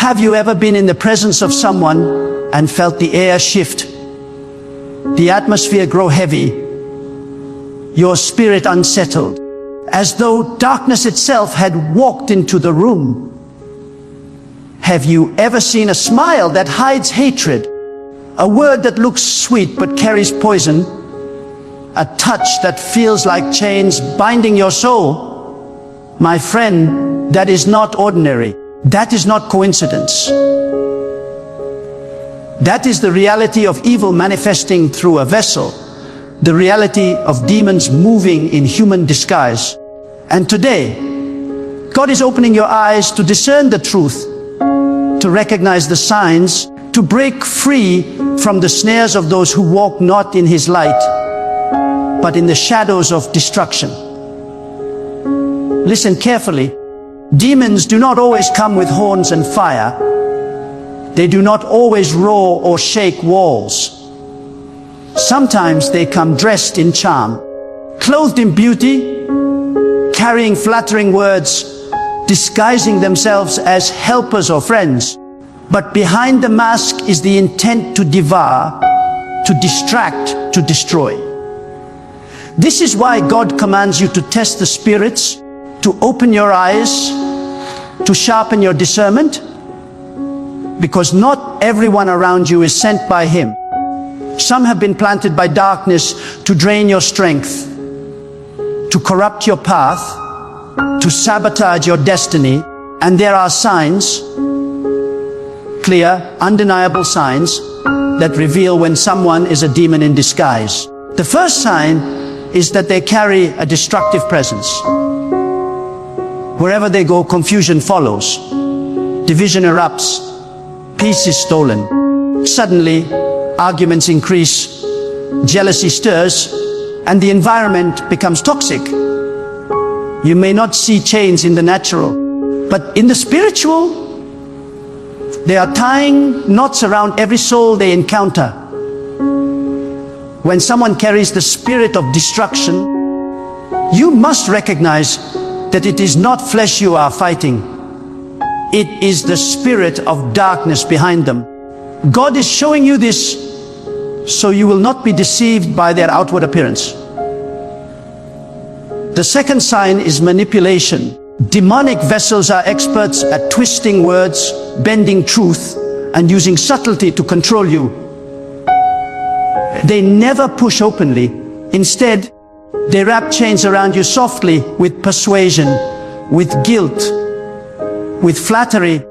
Have you ever been in the presence of someone and felt the air shift, the atmosphere grow heavy, your spirit unsettled, as though darkness itself had walked into the room? Have you ever seen a smile that hides hatred, a word that looks sweet but carries poison, a touch that feels like chains binding your soul? My friend, that is not ordinary. That is not coincidence. That is the reality of evil manifesting through a vessel, the reality of demons moving in human disguise. And today, God is opening your eyes to discern the truth, to recognize the signs, to break free from the snares of those who walk not in His light, but in the shadows of destruction. Listen carefully. Demons do not always come with horns and fire. They do not always roar or shake walls. Sometimes they come dressed in charm, clothed in beauty, carrying flattering words, disguising themselves as helpers or friends. But behind the mask is the intent to devour, to distract, to destroy. This is why God commands you to test the spirits, to open your eyes, to sharpen your discernment, because not everyone around you is sent by Him. Some have been planted by darkness to drain your strength, to corrupt your path, to sabotage your destiny. And there are signs, clear, undeniable signs, that reveal when someone is a demon in disguise. The first sign is that they carry a destructive presence. Wherever they go, confusion follows. Division erupts. Peace is stolen. Suddenly, arguments increase, jealousy stirs, and the environment becomes toxic. You may not see change in the natural, but in the spiritual, they are tying knots around every soul they encounter. When someone carries the spirit of destruction, you must recognize that it is not flesh you are fighting. It is the spirit of darkness behind them. God is showing you this so you will not be deceived by their outward appearance. The second sign is manipulation. Demonic vessels are experts at twisting words, bending truth, and using subtlety to control you. They never push openly. Instead, they wrap chains around you softly with persuasion, with guilt, with flattery,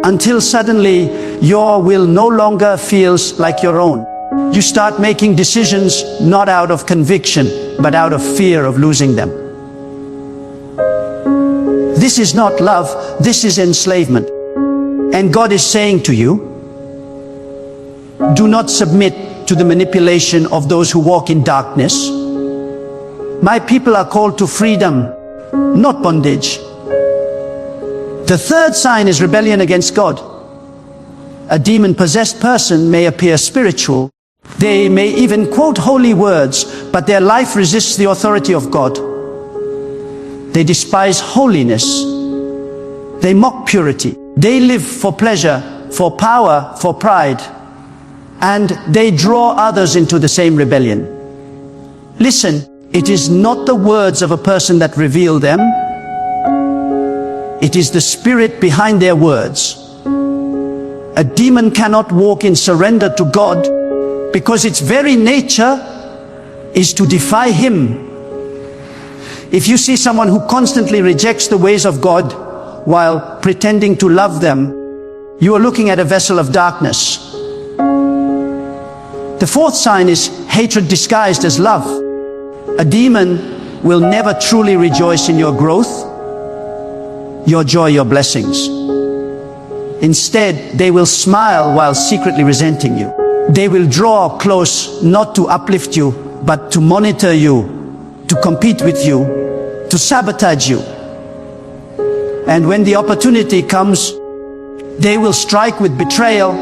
until suddenly your will no longer feels like your own. You start making decisions not out of conviction, but out of fear of losing them. This is not love, this is enslavement. And God is saying to you, do not submit to the manipulation of those who walk in darkness. My people are called to freedom, not bondage. The third sign is rebellion against God. A demon-possessed person may appear spiritual. They may even quote holy words, but their life resists the authority of God. They despise holiness. They mock purity. They live for pleasure, for power, for pride. And they draw others into the same rebellion. Listen, it is not the words of a person that reveal them. It is the spirit behind their words. A demon cannot walk in surrender to God because its very nature is to defy Him. If you see someone who constantly rejects the ways of God while pretending to love them, you are looking at a vessel of darkness. The fourth sign is hatred disguised as love. A demon will never truly rejoice in your growth, your joy, your blessings. Instead, they will smile while secretly resenting you. They will draw close not to uplift you, but to monitor you, to compete with you, to sabotage you. And when the opportunity comes, they will strike with betrayal.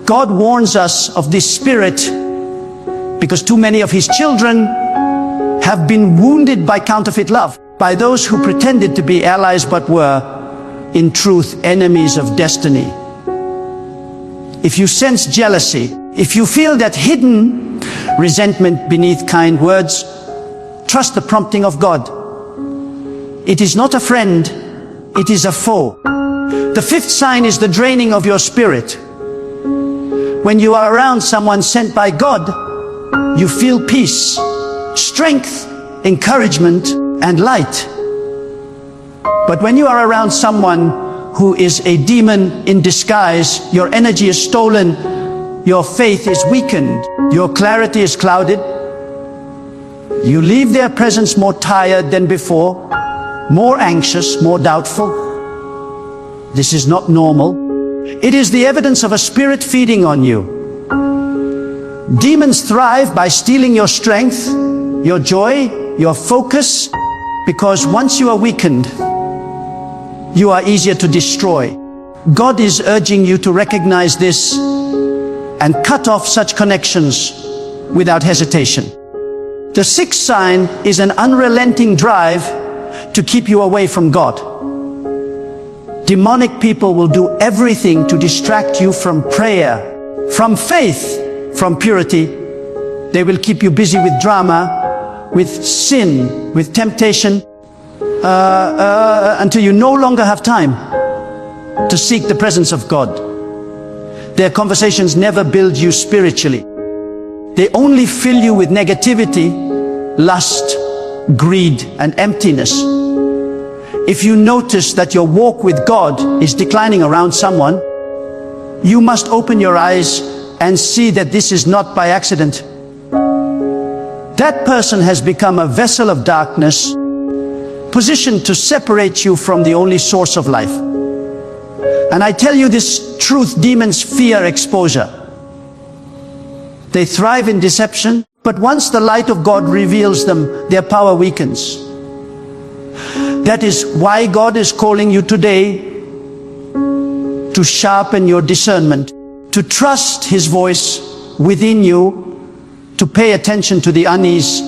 God warns us of this spirit because too many of His children have been wounded by counterfeit love, by those who pretended to be allies but were in truth, enemies of destiny. If you sense jealousy, if you feel that hidden resentment beneath kind words, trust the prompting of God. It is not a friend, it is a foe. The fifth sign is the draining of your spirit. When you are around someone sent by God, you feel peace, strength, encouragement, and light. But when you are around someone who is a demon in disguise, your energy is stolen, your faith is weakened, your clarity is clouded. You leave their presence more tired than before, more anxious, more doubtful. This is not normal. It is the evidence of a spirit feeding on you. Demons thrive by stealing your strength, your joy, your focus, because once you are weakened, you are easier to destroy. God is urging you to recognize this and cut off such connections without hesitation. The sixth sign is an unrelenting drive to keep you away from God. Demonic people will do everything to distract you from prayer, from faith, from purity. They will keep you busy with drama, with sin, with temptation, until you no longer have time to seek the presence of God. Their conversations never build you spiritually. They only fill you with negativity, lust, greed, and emptiness. If you notice that your walk with God is declining around someone, you must open your eyes and see that this is not by accident. That person has become a vessel of darkness, positioned to separate you from the only source of life. And I tell you this truth, demons fear exposure. They thrive in deception, but once the light of God reveals them, their power weakens. That is why God is calling you today to sharpen your discernment, to trust His voice within you, to pay attention to the unease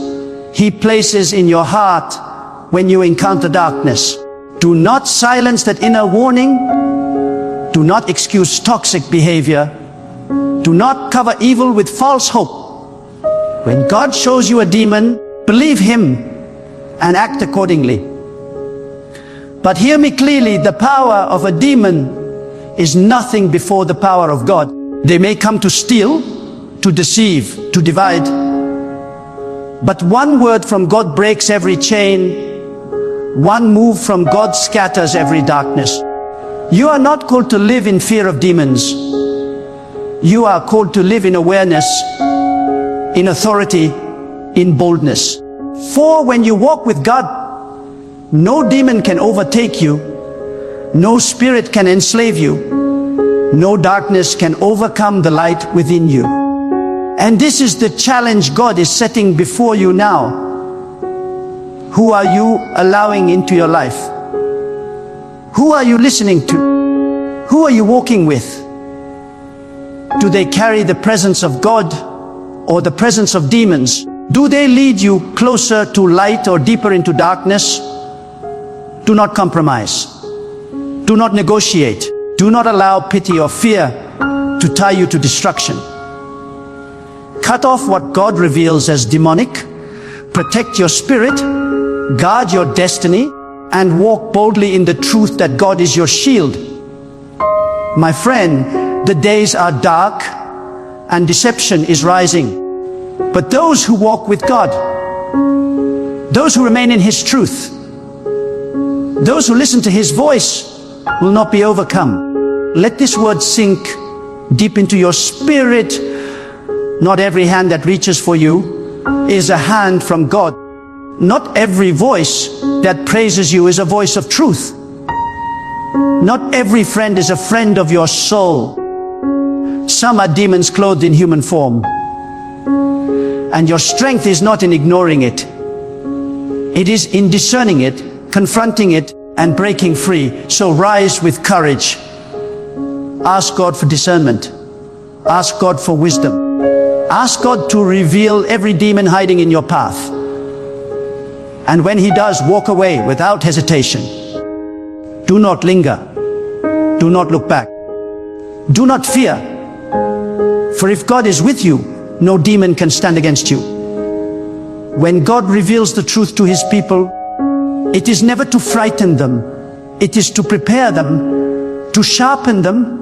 He places in your heart when you encounter darkness. Do not silence that inner warning. Do not excuse toxic behavior. Do not cover evil with false hope. When God shows you a demon, believe Him and act accordingly. But hear me clearly, the power of a demon is nothing before the power of God. They may come to steal, to deceive, to divide. But one word from God breaks every chain. One move from God scatters every darkness. You are not called to live in fear of demons. You are called to live in awareness, in authority, in boldness. For when you walk with God, no demon can overtake you. No spirit can enslave you. No darkness can overcome the light within you. And this is the challenge God is setting before you now. Who are you allowing into your life? Who are you listening to? Who are you walking with? Do they carry the presence of God or the presence of demons? Do they lead you closer to light or deeper into darkness? Do not compromise. Do not negotiate. Do not allow pity or fear to tie you to destruction. Cut off what God reveals as demonic. Protect your spirit. Guard your destiny. And walk boldly in the truth that God is your shield. My friend, the days are dark and deception is rising. But those who walk with God, those who remain in His truth, those who listen to His voice will not be overcome. Let this word sink deep into your spirit. Not every hand that reaches for you is a hand from God. Not every voice that praises you is a voice of truth. Not every friend is a friend of your soul. Some are demons clothed in human form. And your strength is not in ignoring it. It is in discerning it, confronting it, and breaking free. So rise with courage. Ask God for discernment. Ask God for wisdom. Ask God to reveal every demon hiding in your path. And when He does, walk away without hesitation. Do not linger. Do not look back. Do not fear. For if God is with you, no demon can stand against you. When God reveals the truth to his people, it is never to frighten them. It is to prepare them, to sharpen them,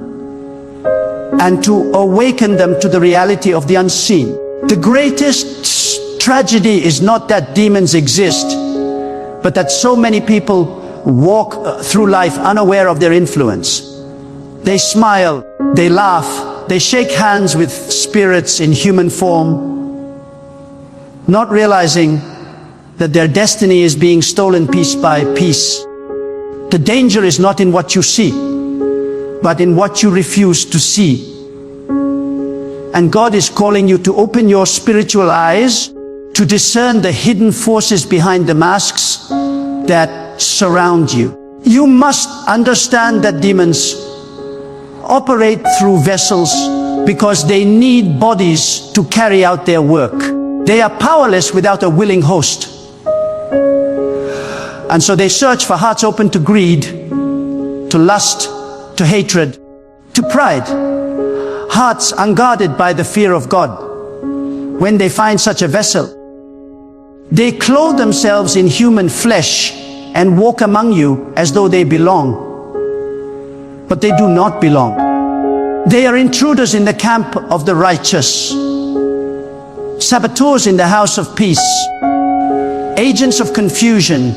and to awaken them to the reality of the unseen. The greatest tragedy is not that demons exist, but that so many people walk through life unaware of their influence. They smile, they laugh, they shake hands with spirits in human form, not realizing that their destiny is being stolen piece by piece. The danger is not in what you see, but in what you refuse to see. And God is calling you to open your spiritual eyes to discern the hidden forces behind the masks that surround you. You must understand that demons operate through vessels because they need bodies to carry out their work. They are powerless without a willing host. And so they search for hearts open to greed, to lust, to hatred, to pride. Hearts unguarded by the fear of God. When they find such a vessel, they clothe themselves in human flesh and walk among you as though they belong. But they do not belong. They are intruders in the camp of the righteous, saboteurs in the house of peace, agents of confusion,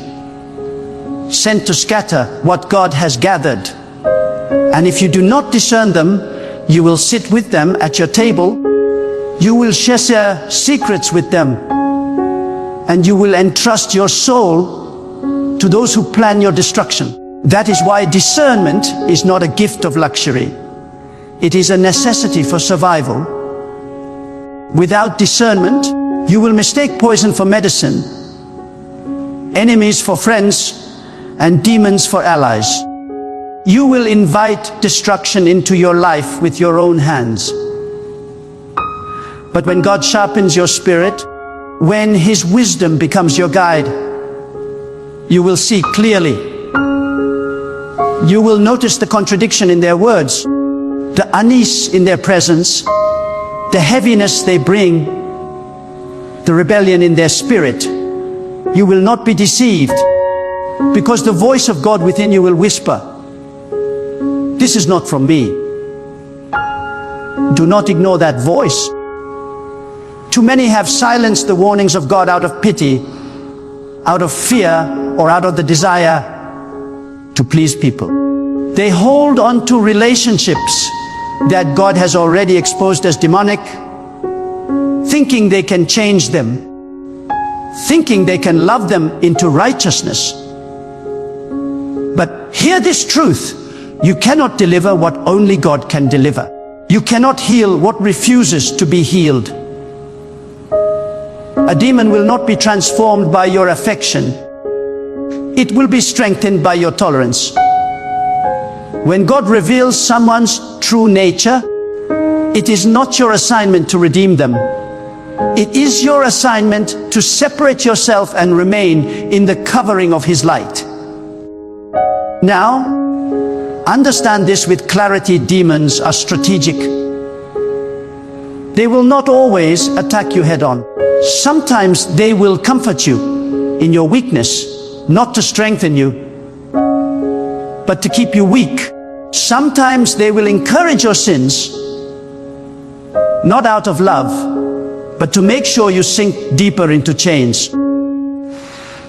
sent to scatter what God has gathered. And if you do not discern them, you will sit with them at your table, you will share secrets with them, and you will entrust your soul to those who plan your destruction. That is why discernment is not a gift of luxury. It is a necessity for survival. Without discernment, you will mistake poison for medicine, enemies for friends, and demons for allies. You will invite destruction into your life with your own hands. But when God sharpens your spirit, when his wisdom becomes your guide, you will see clearly. You will notice the contradiction in their words, the unease in their presence, the heaviness they bring, the rebellion in their spirit. You will not be deceived, because the voice of God within you will whisper, "This is not from me." Do not ignore that voice. Too many have silenced the warnings of God out of pity, out of fear, or out of the desire to please people. They hold on to relationships that God has already exposed as demonic, thinking they can change them, thinking they can love them into righteousness. But hear this truth: you cannot deliver what only God can deliver. You cannot heal what refuses to be healed. A demon will not be transformed by your affection. It will be strengthened by your tolerance. When God reveals someone's true nature, it is not your assignment to redeem them. It is your assignment to separate yourself and remain in the covering of his light. Now, understand this with clarity: demons are strategic. They will not always attack you head on. Sometimes they will comfort you in your weakness, not to strengthen you, but to keep you weak. Sometimes they will encourage your sins, not out of love, but to make sure you sink deeper into chains.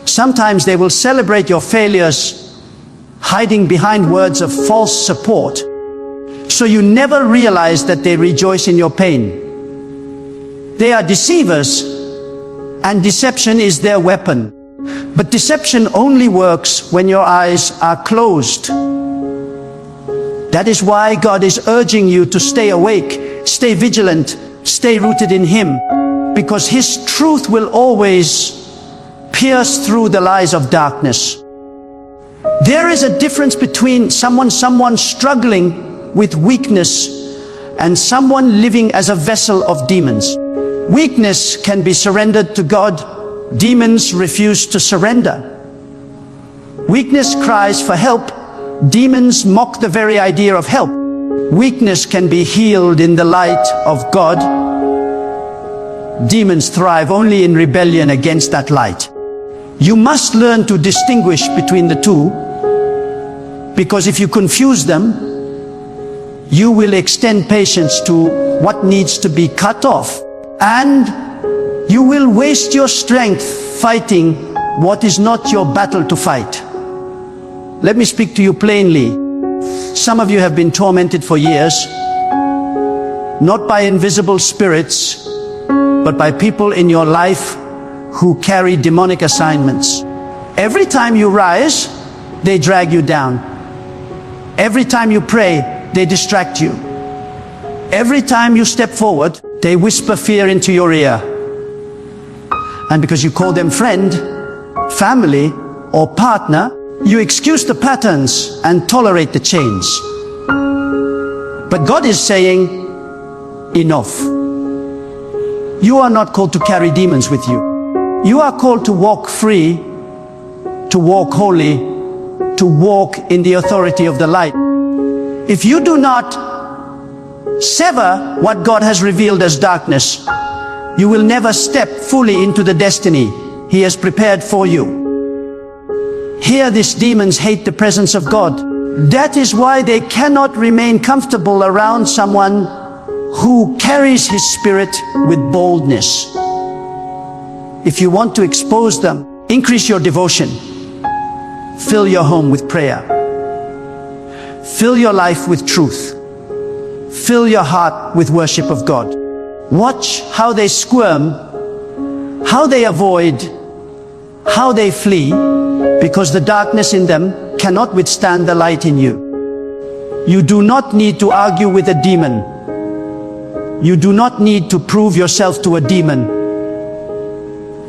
Sometimes they will celebrate your failures, hiding behind words of false support, so you never realize that they rejoice in your pain. They are deceivers, and deception is their weapon. But deception only works when your eyes are closed. That is why God is urging you to stay awake, stay vigilant, stay rooted in him, because his truth will always pierce through the lies of darkness. There is a difference between someone struggling with weakness and someone living as a vessel of demons. Weakness can be surrendered to God. Demons refuse to surrender. Weakness cries for help. Demons mock the very idea of help. Weakness can be healed in the light of God. Demons thrive only in rebellion against that light. You must learn to distinguish between the two, because if you confuse them, you will extend patience to what needs to be cut off, and you will waste your strength fighting what is not your battle to fight. Let me speak to you plainly. Some of you have been tormented for years, not by invisible spirits, but by people in your life who carry demonic assignments. Every time you rise, they drag you down. Every time you pray, they distract you. Every time you step forward, they whisper fear into your ear. And because you call them friend, family, or partner, you excuse the patterns and tolerate the change. But God is saying, enough. You are not called to carry demons with you. You are called to walk free, to walk holy, to walk in the authority of the light. If you do not sever what God has revealed as darkness, you will never step fully into the destiny He has prepared for you. Here, these demons hate the presence of God. That is why they cannot remain comfortable around someone who carries His Spirit with boldness. If you want to expose them, increase your devotion. Fill your home with prayer. Fill your life with truth. Fill your heart with worship of God. Watch how they squirm, how they avoid, how they flee, because the darkness in them cannot withstand the light in you. You do not need to argue with a demon. You do not need to prove yourself to a demon.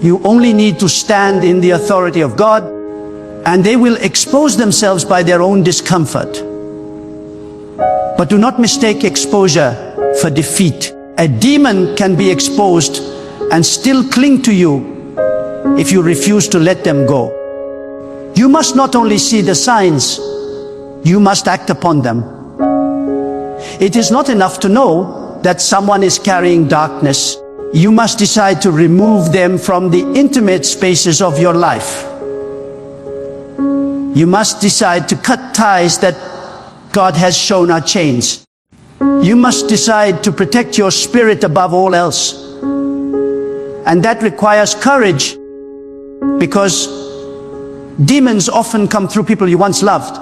You only need to stand in the authority of God, and they will expose themselves by their own discomfort. But do not mistake exposure for defeat. A demon can be exposed and still cling to you if you refuse to let them go. You must not only see the signs, you must act upon them. It is not enough to know that someone is carrying darkness. You must decide to remove them from the intimate spaces of your life. You must decide to cut ties that God has shown are chains. You must decide to protect your spirit above all else. And that requires courage, because demons often come through people you once loved,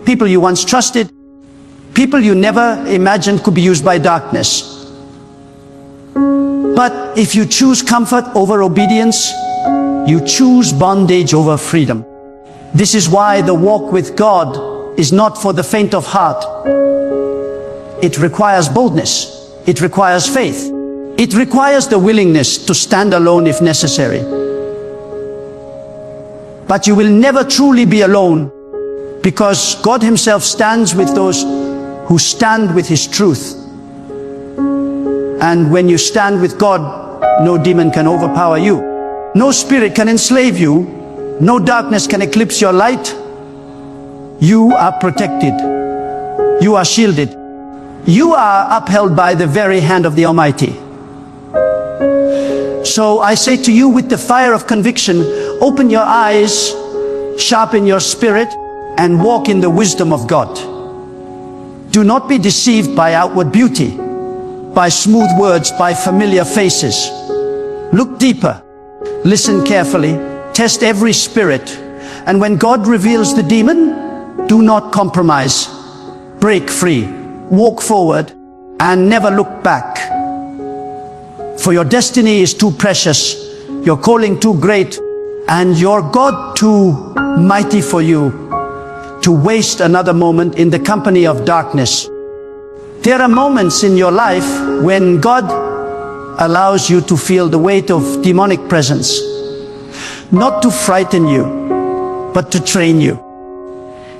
people you once trusted, people you never imagined could be used by darkness. But if you choose comfort over obedience, you choose bondage over freedom. This is why the walk with God is not for the faint of heart. It requires boldness. It requires faith. It requires the willingness to stand alone if necessary. But you will never truly be alone, because God Himself stands with those who stand with His truth. And when you stand with God, no demon can overpower you. No spirit can enslave you. No darkness can eclipse your light. You are protected. You are shielded. You are upheld by the very hand of the Almighty. So I say to you with the fire of conviction, open your eyes, sharpen your spirit, and walk in the wisdom of God. Do not be deceived by outward beauty, by smooth words, by familiar faces. Look deeper, listen carefully, test every spirit, and when God reveals the demon, do not compromise. Break free, walk forward, and never look back. For your destiny is too precious, your calling too great, and your God too mighty for you to waste another moment in the company of darkness. There are moments in your life when God allows you to feel the weight of demonic presence, not to frighten you, but to train you.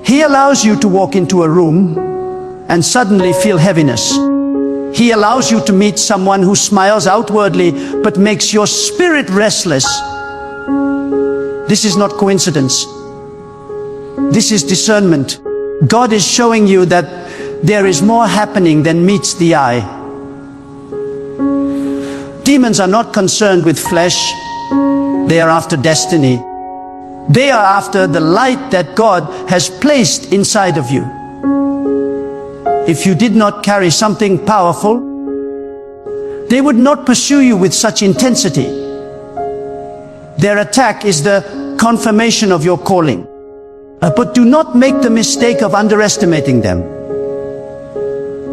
He allows you to walk into a room and suddenly feel heaviness. He allows you to meet someone who smiles outwardly but makes your spirit restless. This is not coincidence. This is discernment. God is showing you that there is more happening than meets the eye. Demons are not concerned with flesh. They are after destiny. They are after the light that God has placed inside of you. If you did not carry something powerful, they would not pursue you with such intensity. Their attack is the confirmation of your calling. But do not make the mistake of underestimating them.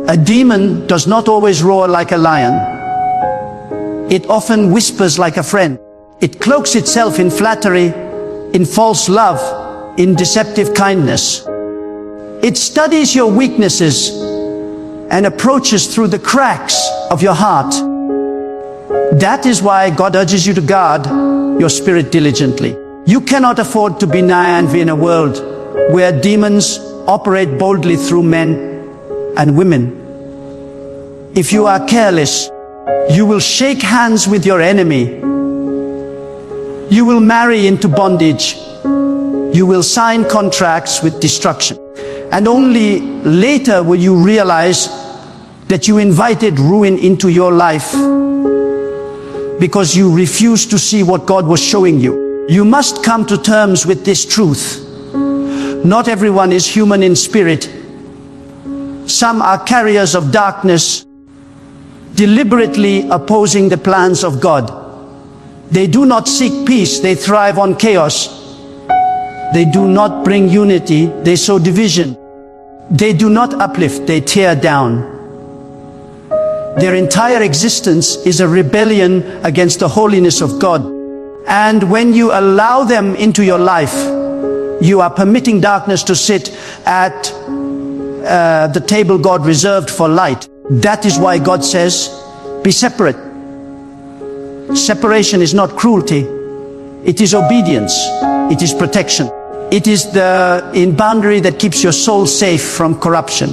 A demon does not always roar like a lion. It often whispers like a friend. It cloaks itself in flattery, in false love, in deceptive kindness. It studies your weaknesses and approaches through the cracks of your heart. That is why God urges you to guard your spirit diligently. You cannot afford to be naive in a world where demons operate boldly through men and women. If you are careless, you will shake hands with your enemy. You will marry into bondage. You will sign contracts with destruction. And only later will you realize that you invited ruin into your life because you refused to see what God was showing you. You must come to terms with this truth. Not everyone is human in spirit. Some are carriers of darkness, deliberately opposing the plans of God. They do not seek peace, they thrive on chaos. They do not bring unity, they sow division. They do not uplift, they tear down. Their entire existence is a rebellion against the holiness of God. And when you allow them into your life, you are permitting darkness to sit at the table God reserved for light. That is why God says, be separate. Separation is not cruelty. It is obedience. It is protection. It is the boundary that keeps your soul safe from corruption.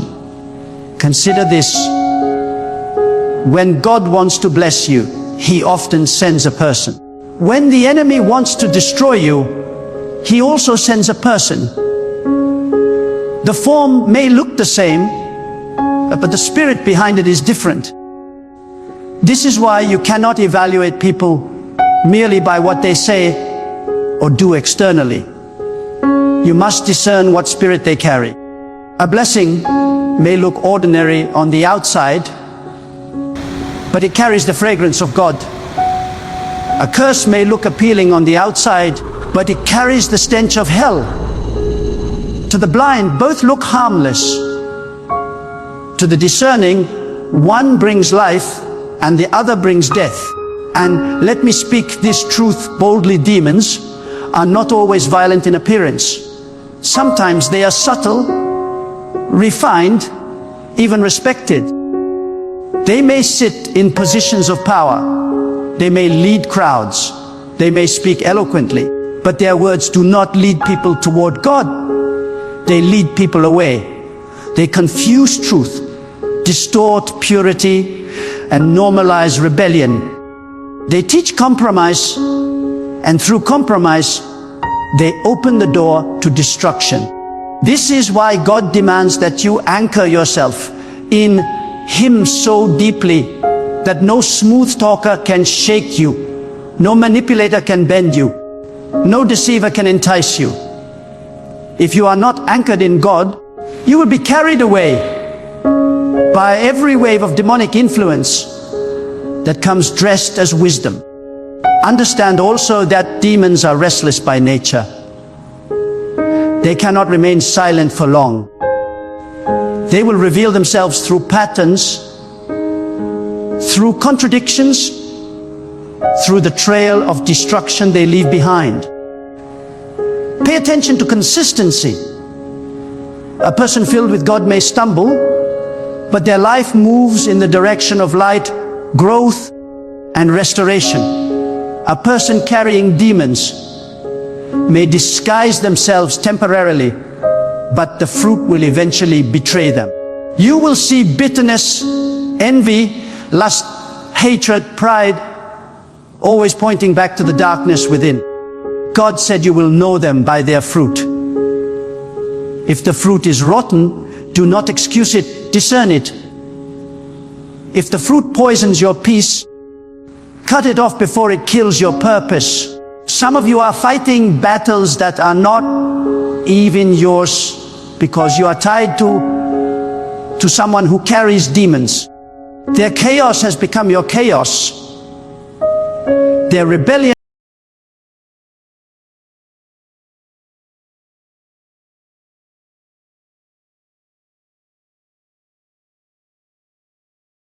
Consider this. When God wants to bless you, He often sends a person. When the enemy wants to destroy you, he also sends a person. The form may look the same, but the spirit behind it is different. This is why you cannot evaluate people merely by what they say or do externally. You must discern what spirit they carry. A blessing may look ordinary on the outside, but it carries the fragrance of God. A curse may look appealing on the outside, but it carries the stench of hell. To the blind, both look harmless. To the discerning, one brings life and the other brings death. And let me speak this truth boldly, demons are not always violent in appearance. Sometimes they are subtle, refined, even respected. They may sit in positions of power. They may lead crowds. They may speak eloquently. But their words do not lead people toward God. They lead people away. They confuse truth, distort purity, and normalize rebellion. They teach compromise, and through compromise, they open the door to destruction. This is why God demands that you anchor yourself in Him so deeply that no smooth talker can shake you, no manipulator can bend you, no deceiver can entice you. If you are not anchored in God, you will be carried away by every wave of demonic influence that comes dressed as wisdom. Understand also that demons are restless by nature. They cannot remain silent for long. They will reveal themselves through patterns, through contradictions, through the trail of destruction they leave behind. Pay attention to consistency. A person filled with God may stumble, but their life moves in the direction of light, growth, and restoration. A person carrying demons may disguise themselves temporarily, but the fruit will eventually betray them. You will see bitterness, envy, lust, hatred, pride, always pointing back to the darkness within. God said you will know them by their fruit. If the fruit is rotten, do not excuse it, discern it. If the fruit poisons your peace, cut it off before it kills your purpose. Some of you are fighting battles that are not even yours because you are tied to someone who carries demons. Their chaos has become your chaos. Their rebellion